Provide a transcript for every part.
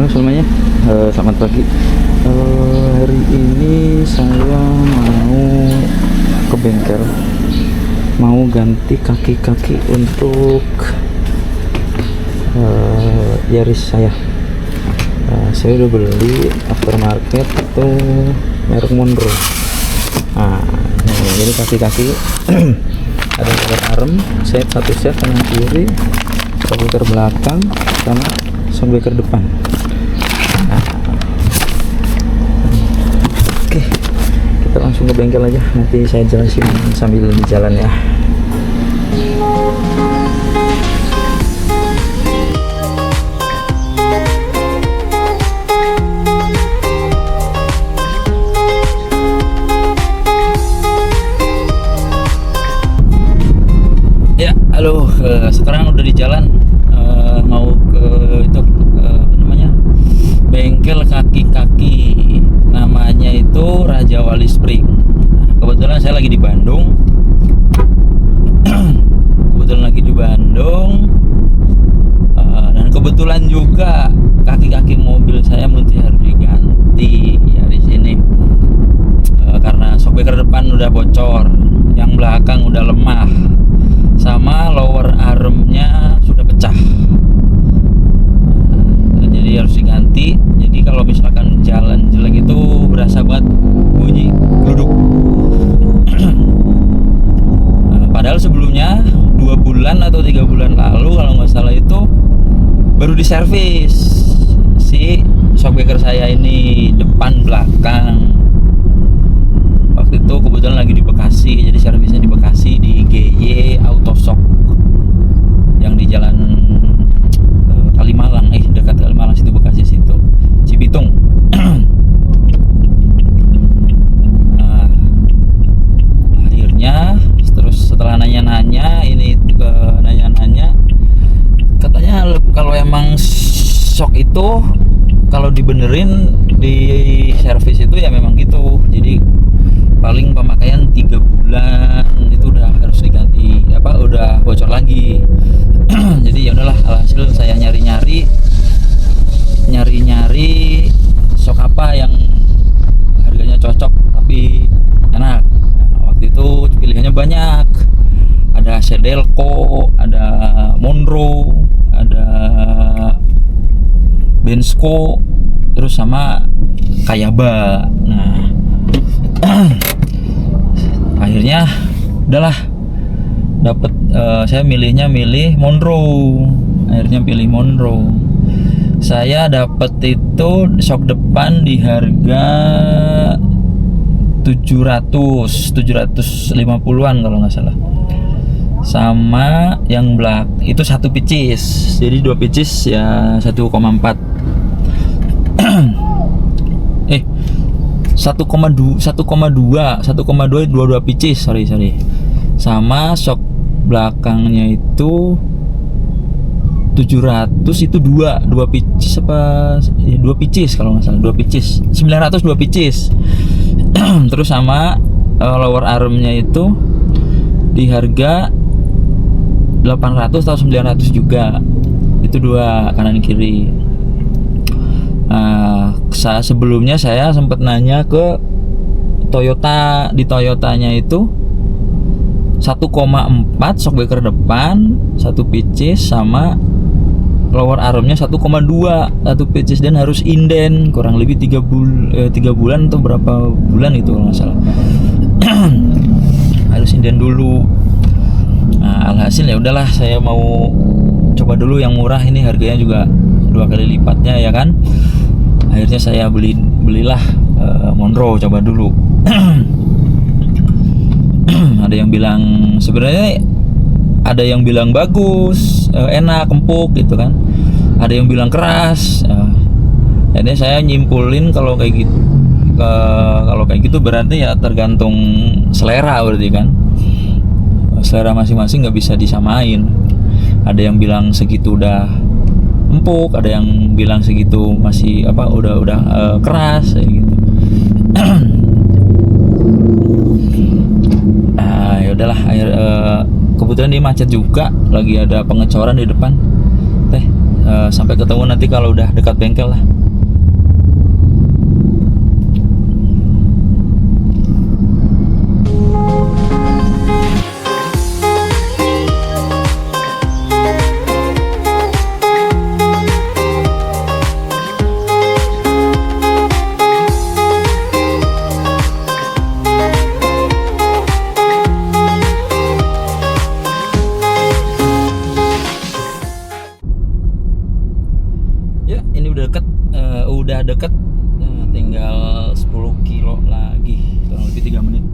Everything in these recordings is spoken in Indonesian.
Halo semuanya, selamat pagi. Hari ini saya mau ke bengkel, mau ganti kaki-kaki untuk Yaris saya. Saya udah beli aftermarket itu merek Monroe. Jadi kaki-kaki ada shock arm satu set kanan kiri, shock belakang sama shock depan. Oke, kita langsung ke bengkel aja, nanti saya jelasin sambil di jalan ya. Halo, sekarang udah di jalan, mau ke itu apa namanya, bengkel kaki-kaki, namanya itu Raja Wali Spring. Kebetulan saya lagi di Bandung. Dan kebetulan juga kaki-kaki mobil saya mesti harus diganti ya di sini, karena shockbreaker depan udah bocor, yang belakang udah lemah, sama lower armnya sudah pecah. Jadi harus diganti. Jadi kalau misalkan jalan jelek itu berasa banget bunyi gluduk. Padahal sebelumnya 2 bulan atau 3 bulan lalu kalau nggak salah itu baru diservis si shockbreaker saya ini, depan belakang. Waktu itu kebetulan lagi di Bekasi, jadi servisnya di Bekasi di GY Autoshock yang di jalan Kalimalang, dekat Kalimalang situ, Bekasi situ, Cibitung. Nah, akhirnya terus setelah nanya-nanya katanya kalau emang shock itu kalau dibenerin di servis itu ya memang gitu, jadi paling pemakaian 3 bulan itu udah harus diganti, udah bocor lagi. Jadi ya udahlah, alhasil saya nyari-nyari shock apa yang harganya cocok tapi enak. Waktu itu pilihannya banyak, ada Sedelco, ada Monroe, ada Bensko, terus sama Kayaba. Nah, akhirnya udahlah dapat, saya milih Monroe. Akhirnya pilih Monroe. Saya dapat itu shock depan di harga 750-an kalau nggak salah. Sama yang itu 1 pieces. Jadi 2 pieces ya 1,4. 1,2 pieces, sorry. Sama shock belakangnya itu 700, itu 2 pieces apa? 2 pieces kalau nggak salah, 2 pieces. 900 2 pieces. Terus sama lower armnya itu di harga 800 atau 900 juga. Itu 2 kanan kiri. Sebelumnya saya sempat nanya ke Toyota, di Toyotanya itu 1,4 shockbreaker depan 1 pieces, sama lower armnya 1,2 1 pieces, dan harus inden kurang lebih 3 bulan atau berapa bulan itu kalau nggak salah. Harus inden dulu. Nah, alhasil ya udahlah, saya mau coba dulu yang murah ini, harganya juga 2 kali lipatnya ya kan. Akhirnya saya belilah Monroe, coba dulu. Ada yang bilang, sebenarnya ada yang bilang bagus, enak, empuk gitu kan. Ada yang bilang keras. Jadi saya nyimpulin kalau kayak gitu berarti ya tergantung selera berarti kan. Selera masing-masing nggak bisa disamain. Ada yang bilang segitu udah empuk, ada yang bilang segitu masih udah keras kayak gitu. Ya udahlah, kebetulan dia macet juga, lagi ada pengecoran di depan. sampai ketemu nanti kalau udah dekat bengkel lah. Udah deket, tinggal 10 kilo lagi, kurang lebih 3 menit.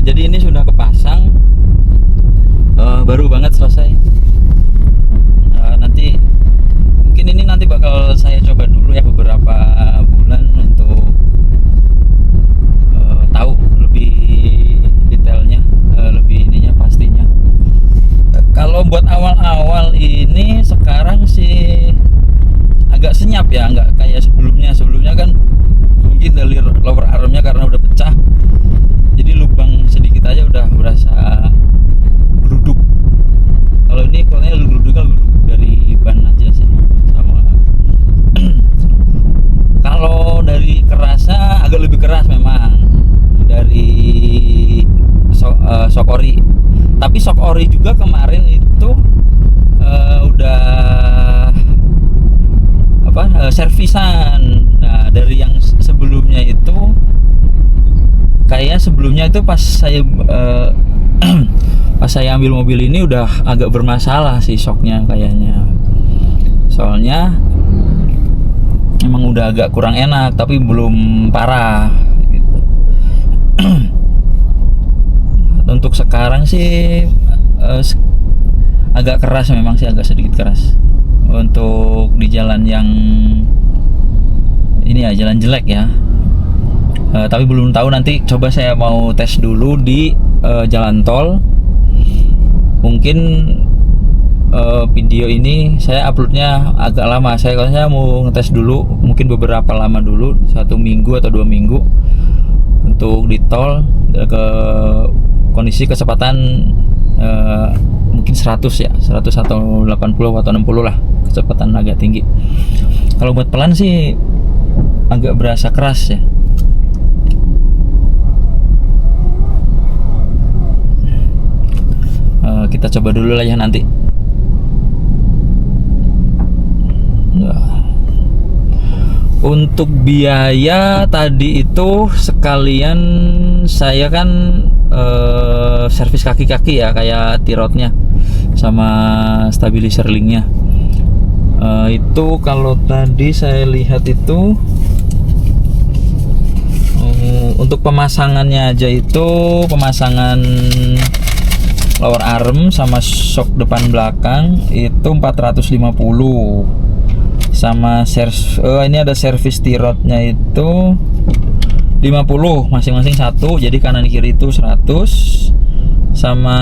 Jadi ini sudah kepasang, baru banget selesai. Nanti mungkin ini nanti bakal saya coba dulu ya beberapa bulan untuk tahu lebih detailnya, lebih ininya pastinya. Kalau buat awal-awal ini sekarang sih agak senyap ya, nggak kayak sebelumnya. Sebelumnya kan mungkin dari lower armnya karena udah pecah, jadi lubang sedikit aja udah berasa geruduk. Kalau ini kayaknya geruduknya geruduk dari ban aja sih sama. Kalau dari kerasnya agak lebih keras memang dari shock ori. Tapi shock ori juga kemarin itu udah servisan. Nah, dari yang sebelumnya itu kayak sebelumnya itu pas saya ambil mobil ini udah agak bermasalah sih shocknya kayaknya. Soalnya emang udah agak kurang enak tapi belum parah gitu. Untuk sekarang sih agak keras memang sih, agak sedikit keras untuk di jalan yang ini ya, jalan jelek ya. Tapi belum tahu, nanti coba saya mau tes dulu di jalan tol. Mungkin video ini saya uploadnya agak lama. Saya mau ngetes dulu, mungkin beberapa lama dulu, 1 minggu atau 2 minggu untuk di tol ke kondisi kecepatan mungkin 100 ya, 100 atau 80 atau 60 lah, kecepatan agak tinggi. Kalau buat pelan sih agak berasa keras ya. Kita coba dulu lah ya nanti. Untuk biaya tadi itu sekalian saya kan servis kaki-kaki ya, kayak tirotnya sama stabilizer linknya. Itu kalau tadi saya lihat itu untuk pemasangannya aja itu pemasangan lower arm sama shock depan belakang itu 450. Sama ini ada servis tirotnya itu 50 masing-masing satu, jadi kanan kiri itu 100. Sama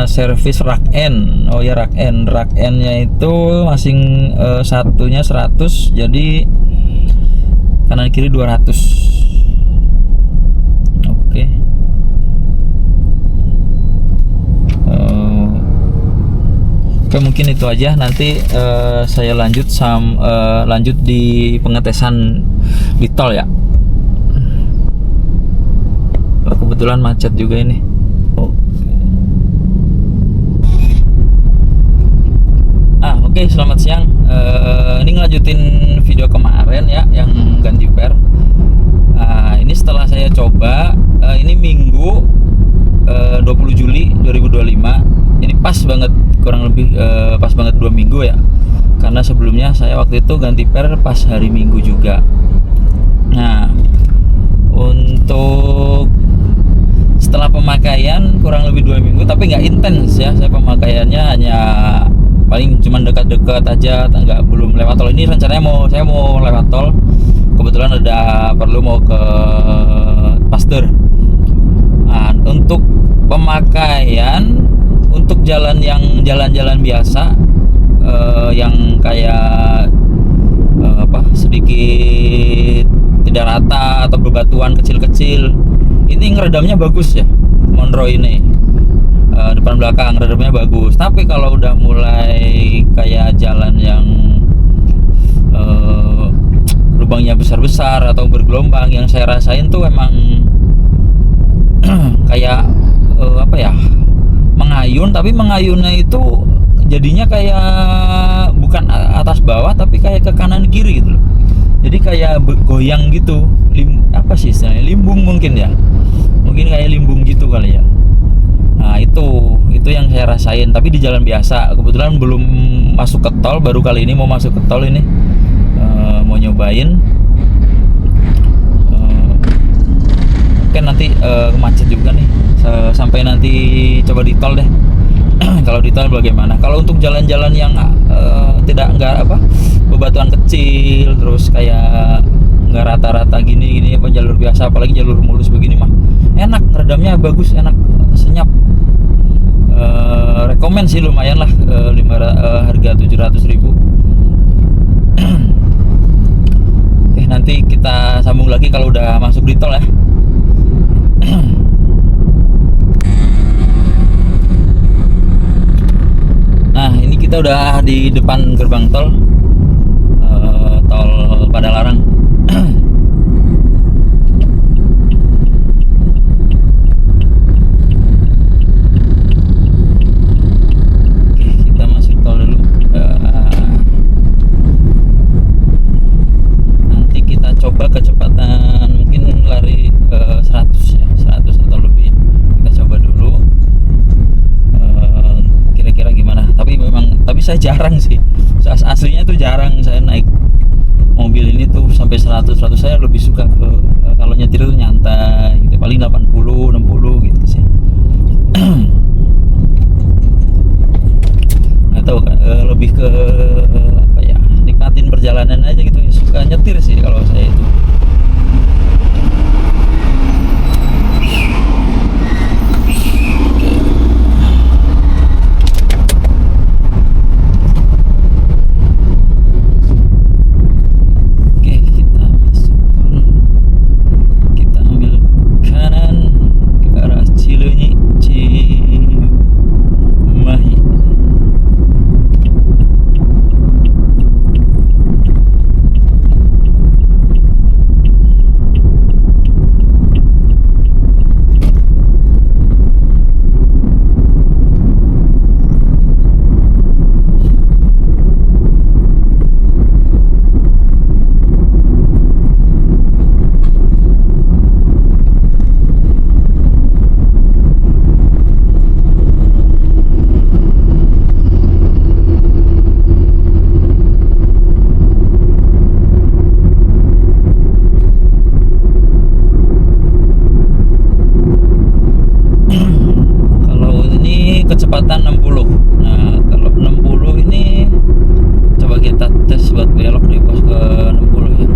servis rak N. Oh ya, rak N nya itu masing satunya 100, jadi kanan kiri 200. Oke. Oke, mungkin itu aja. Nanti saya lanjut lanjut di pengetesan di tol ya. Kebetulan macet juga ini. Oke, selamat siang. Ini ngelanjutin video kemarin ya, yang ganti per. Ini setelah saya coba, ini Minggu 20 Juli 2025. Ini pas banget, kurang lebih pas banget 2 minggu ya. Karena sebelumnya saya waktu itu ganti per pas hari Minggu juga. Nah, untuk setelah pemakaian kurang lebih 2 minggu, tapi nggak intens ya. Saya pemakaiannya hanya paling cuma dekat-dekat aja, belum lewat tol. Ini rencananya saya mau lewat tol, kebetulan ada perlu mau ke Pasteur. Nah, untuk pemakaian untuk jalan-jalan biasa, yang kayak sedikit tidak rata atau bebatuan kecil-kecil, ini ngeredamnya bagus ya Monroe ini. Depan belakang redamnya bagus. Tapi kalau udah mulai kayak jalan yang lubangnya besar-besar atau bergelombang, yang saya rasain tuh emang kayak mengayun, tapi mengayunnya itu jadinya kayak bukan atas bawah, tapi kayak ke kanan kiri gitu loh. Jadi kayak goyang gitu. Apa sih istilahnya? Limbung mungkin ya. Mungkin kayak limbung gitu kali ya. Nah, itu yang saya rasain, tapi di jalan biasa. Kebetulan belum masuk ke tol, baru kali ini mau masuk ke tol ini. Mau nyobain. Oke, nanti macet juga nih. Sampai nanti coba di tol deh. Kalau di tol bagaimana? Kalau untuk jalan-jalan yang enggak bebatuan kecil, terus kayak nggak rata-rata gini jalur biasa, apalagi jalur mulus begini mah enak, redamnya bagus, enak, senyap. Rekomen sih, lumayan lah, harga 700.000. Oke, nanti kita sambung lagi kalau udah masuk di tol ya. Nah, ini kita udah di depan gerbang tol, tol Padalarang. Coba kecepatan mungkin lari 100 ya, 100 atau lebih. Kita coba dulu kira-kira gimana. Tapi saya jarang sih, aslinya tuh jarang saya naik mobil ini tuh sampai 100. Saya lebih suka kalau nyetir tuh nyantai gitu, paling 80 60 gitu sih. Nggak tahu, lebih ke nikmatin perjalanan aja gitu, suka nyetir sih kalau saya itu. Oke, kita masuk tol, kita ambil kanan ke arah Cileunyi, Cimahi. Kecepatan 60. Nah, kalau 60 ini coba kita tes buat belok di pos ke 60 ya.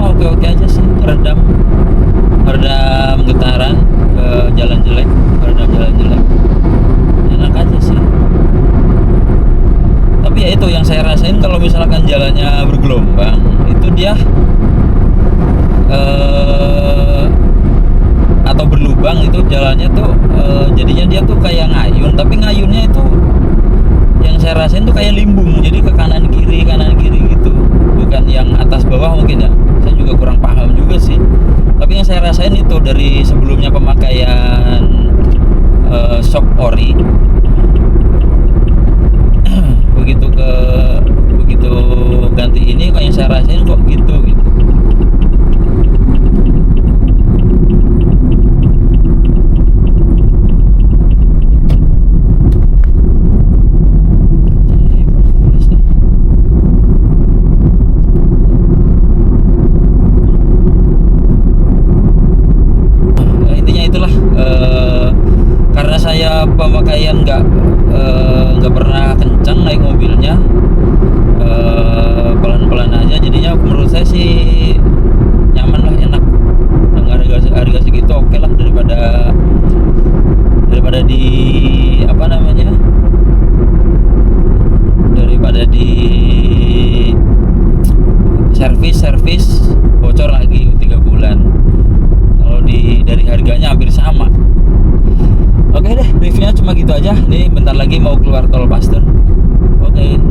mah oke-oke aja sih, redam getaran jalan jelek, redam jalan jelek, enak aja sih. Tapi ya itu yang saya rasain, kalau misalkan jalannya bergelombang itu dia atau berlubang, itu jalannya tuh jadinya dia tuh kayak ngayun, tapi ngayunnya itu yang saya rasain tuh kayak limbung, jadi ke kanan kiri gitu, bukan yang atas bawah. Mungkin ya, saya juga kurang paham juga sih, tapi yang saya rasain itu dari sebelumnya pemakaian shock ori, begitu ganti ini kok yang saya rasain kok gitu. Intinya itulah, karena saya pemakaian nggak pernah kencang naik mobilnya, pelan-pelan aja, jadinya menurut saya sih nyaman lah, enak. Dengan harga segitu oke lah, daripada di apa namanya, daripada di servis bocor lagi 3 bulan. Kalau dari harganya hampir sama. Oke deh, reviewnya cuma gitu aja. Nih bentar lagi mau keluar tol Pasteur. Oke.